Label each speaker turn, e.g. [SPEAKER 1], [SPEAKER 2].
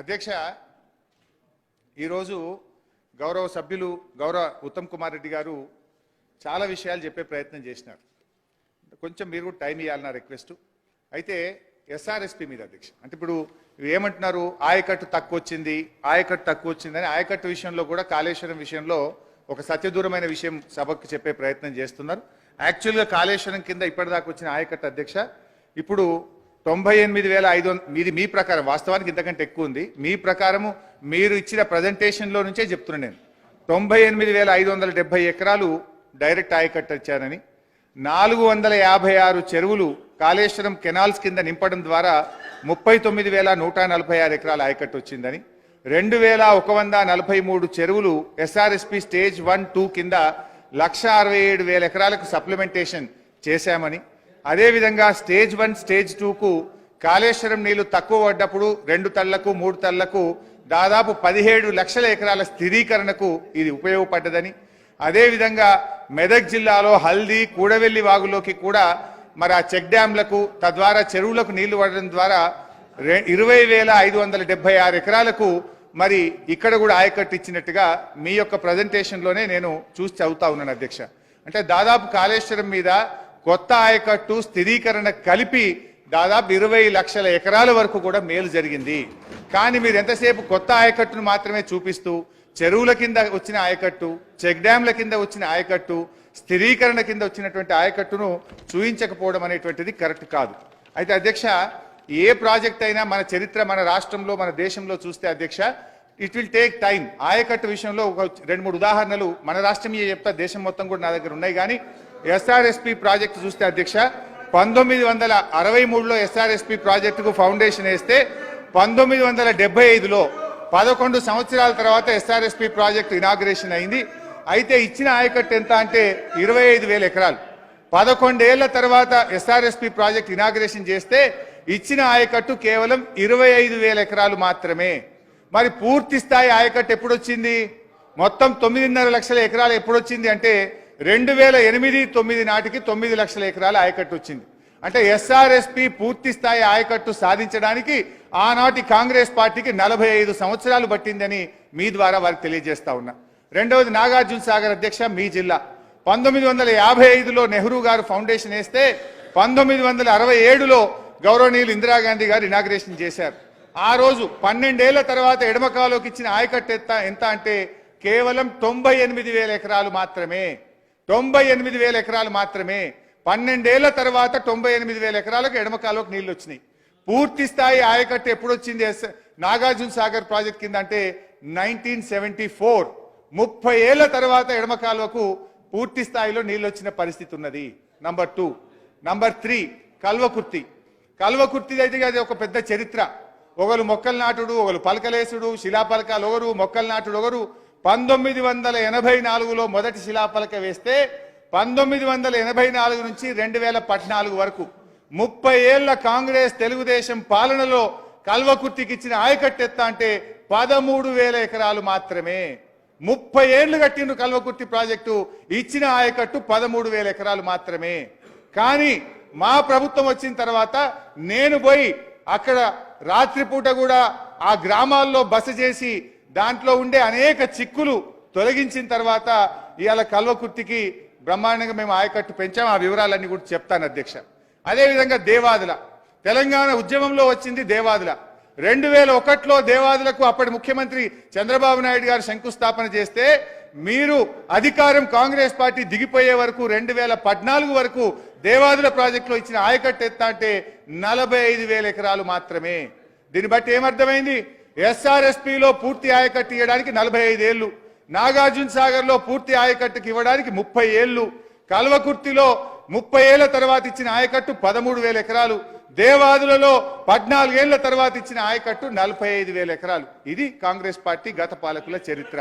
[SPEAKER 1] అధ్యక్ష ఈరోజు గౌరవ సభ్యులు గౌరవ ఉత్తమ్ కుమార్ రెడ్డి గారు చాలా విషయాలు చెప్పే ప్రయత్నం చేసినారు. కొంచెం మీరు కూడా టైం ఇవ్వాలన్న రిక్వెస్ట్. అయితే ఎస్ఆర్ఎస్పీ మీద అధ్యక్ష అంటే ఇప్పుడు ఏమంటున్నారు, ఆయకట్టు తక్కువ వచ్చిందని ఆయకట్టు విషయంలో కూడా కాళేశ్వరం విషయంలో ఒక సత్యదూరమైన విషయం సభకు చెప్పే ప్రయత్నం చేస్తున్నారు. యాక్చువల్గా కాళేశ్వరం కింద ఇప్పటిదాకా వచ్చిన ఆయకట్టు అధ్యక్ష ఇప్పుడు 98,500 మీది మీ ప్రకారం, వాస్తవానికి ఇంతకంటే ఎక్కువ ఉంది. మీ ప్రకారము మీరు ఇచ్చిన ప్రజెంటేషన్లో నుంచే చెప్తున్నాను నేను. 98,570 ఎకరాలు డైరెక్ట్ ఆయకట్టు ఇచ్చారని, 456 చెరువులు కాళేశ్వరం కెనాల్స్ కింద నింపడం ద్వారా 39,146 ఎకరాల ఆయకట్టు వచ్చిందని, 2,143 చెరువులు ఎస్ఆర్ఎస్పి స్టేజ్ 1, 2 కింద 1,67,000 ఎకరాలకు సప్లిమెంటేషన్ చేశామని, అదేవిధంగా స్టేజ్ 1, స్టేజ్ 2కు కాళేశ్వరం నీళ్లు తక్కువ పడ్డప్పుడు 2 తళ్లకు 3 తళ్లకు దాదాపు 17 లక్షల ఎకరాల స్థిరీకరణకు ఇది ఉపయోగపడ్డదని, అదేవిధంగా మెదక్ జిల్లాలో హల్దీ కూడవెల్లి వాగులోకి కూడా మరి ఆ చెక్ డ్యాంలకు తద్వారా చెరువులకు నీళ్లు పడడం ద్వారా 20,576 ఎకరాలకు మరి ఇక్కడ కూడా ఆయకట్టు ఇచ్చినట్టుగా మీ యొక్క ప్రజెంటేషన్లోనే నేను చూసి చదువుతా ఉన్నాను అధ్యక్ష. అంటే దాదాపు కాళేశ్వరం మీద కొత్త ఆయకట్టు స్థిరీకరణ కలిపి దాదాపు 20 లక్షల ఎకరాల వరకు కూడా మేలు జరిగింది. కానీ మీరు ఎంతసేపు కొత్త ఆయకట్టును మాత్రమే చూపిస్తూ చెరువుల కింద వచ్చిన ఆయకట్టు, చెక్ డ్యాంల కింద వచ్చిన ఆయకట్టు, స్థిరీకరణ కింద వచ్చినటువంటి ఆయకట్టును చూయించకపోవడం అనేటువంటిది కరెక్ట్ కాదు. అయితే అధ్యక్ష ఏ ప్రాజెక్ట్ అయినా మన చరిత్ర, మన రాష్ట్రంలో, మన దేశంలో చూస్తే అధ్యక్ష ఇట్ విల్ టేక్ టైం. ఆయకట్టు విషయంలో ఒక 2-3 ఉదాహరణలు మన రాష్ట్రం చెప్తా, దేశం మొత్తం కూడా నా దగ్గర ఉన్నాయి. కానీ ఎస్ఆర్ఎస్పి ప్రాజెక్టు చూస్తే అధ్యక్ష 1963లో ఎస్ఆర్ఎస్పి ప్రాజెక్టుకు ఫౌండేషన్ వేస్తే 1975లో 11 సంవత్సరాల తర్వాత ఎస్ఆర్ఎస్పి ప్రాజెక్టు ఇనాగ్రేషన్ అయింది. అయితే ఇచ్చిన ఆయకట్టు ఎంత అంటే 25,000 ఎకరాలు. 11 ఏళ్ల తర్వాత ఎస్ఆర్ఎస్పి ప్రాజెక్టు ఇనాగ్రేషన్ చేస్తే ఇచ్చిన ఆయకట్టు కేవలం 25,000 ఎకరాలు మాత్రమే. మరి పూర్తి స్థాయి ఆయకట్టు ఎప్పుడొచ్చింది, మొత్తం 9.5 లక్షల ఎకరాలు ఎప్పుడొచ్చింది అంటే 2008-9 నాటికి 9 లక్షల ఎకరాల ఆయకట్టు వచ్చింది. అంటే ఎస్ఆర్ఎస్పి పూర్తి స్థాయి ఆయకట్టు సాధించడానికి ఆనాటి కాంగ్రెస్ పార్టీకి 45 సంవత్సరాలు పట్టిందని మీ ద్వారా వారికి తెలియజేస్తా ఉన్నా. రెండవది నాగార్జున సాగర్ అధ్యక్ష మీ జిల్లా 1955లో నెహ్రూ గారు ఫౌండేషన్ వేస్తే 1967లో గౌరవనీయులు ఇందిరాగాంధీ గారు ఇనాగ్రేషన్ చేశారు. ఆ రోజు 12 ఏళ్ల తర్వాత ఎడమకాలోకి ఇచ్చిన ఆయకట్టు ఎంత అంటే కేవలం 98,000 ఎకరాలు మాత్రమే. 98,000 ఎకరాలు మాత్రమే. 12 ఏళ్ల తర్వాత 98,000 ఎకరాలకు ఎడమకాలోకి నీళ్లు వచ్చినాయి. పూర్తి స్థాయి ఆయకట్టు ఎప్పుడు వచ్చింది నాగార్జున సాగర్ ప్రాజెక్ట్ కింద అంటే 1974. 30 ఏళ్ల తర్వాత ఎడమకాలువకు పూర్తి స్థాయిలో నీళ్ళు వచ్చిన పరిస్థితి ఉన్నది. నంబర్ 2. నంబర్ 3 కల్వకుర్తి అయితే అది ఒక పెద్ద చరిత్ర. ఒకరు మొక్కలు నాటుడు, ఒకరు పలకలేసుడు, శిలాపలకాలు ఒకరు, మొక్కలు నాటుడు ఒకరు. 1984లో మొదటి శిలాపలక వేస్తే 1984 నుంచి 2014 వరకు 30 ఏళ్ల కాంగ్రెస్ తెలుగుదేశం పాలనలో కల్వకుర్తికి ఇచ్చిన ఆయకట్టు ఎత్త అంటే 13,000 ఎకరాలు మాత్రమే. 30 ఏళ్లు కట్టిండ్రు కల్వకుర్తి ప్రాజెక్టు, ఇచ్చిన ఆయకట్టు 13,000 ఎకరాలు మాత్రమే. కానీ మా ప్రభుత్వం వచ్చిన తర్వాత నేను పోయి అక్కడ రాత్రిపూట కూడా ఆ గ్రామాల్లో బస చేసి దాంట్లో ఉండే అనేక చిక్కులు తొలగించిన తర్వాత ఇవాళ కల్వకుర్తికి బ్రహ్మాండంగా మేము ఆయకట్టు పెంచాం. ఆ వివరాలన్నీ కూడా చెప్తాను అధ్యక్ష. అదేవిధంగా దేవాదుల, తెలంగాణ ఉద్యమంలో వచ్చింది దేవాదుల. 2001లో దేవాదులకు అప్పటి ముఖ్యమంత్రి చంద్రబాబు నాయుడు గారు శంకుస్థాపన చేస్తే మీరు అధికారం కాంగ్రెస్ పార్టీ దిగిపోయే వరకు 2014 వరకు దేవాదుల ప్రాజెక్టులో ఇచ్చిన ఆయకట్టు ఎత్త అంటే 45,000 ఎకరాలు మాత్రమే. దీన్ని బట్టి ఏమర్థమైంది, ఎస్ఆర్ఎస్పిలో పూర్తి ఆయకట్టు ఇవ్వడానికి 45 ఏళ్లు, నాగార్జున సాగర్ లో పూర్తి ఆయకట్టుకి ఇవ్వడానికి 30 ఏళ్లు, కల్వకుర్తిలో 30 ఏళ్ల తర్వాత ఇచ్చిన ఆయకట్టు 13,000 ఎకరాలు, దేవాదులలో 14 ఏళ్ల తర్వాత ఇచ్చిన ఆయకట్టు 45,000 ఎకరాలు. ఇది కాంగ్రెస్ పార్టీ గత పాలకుల చరిత్ర.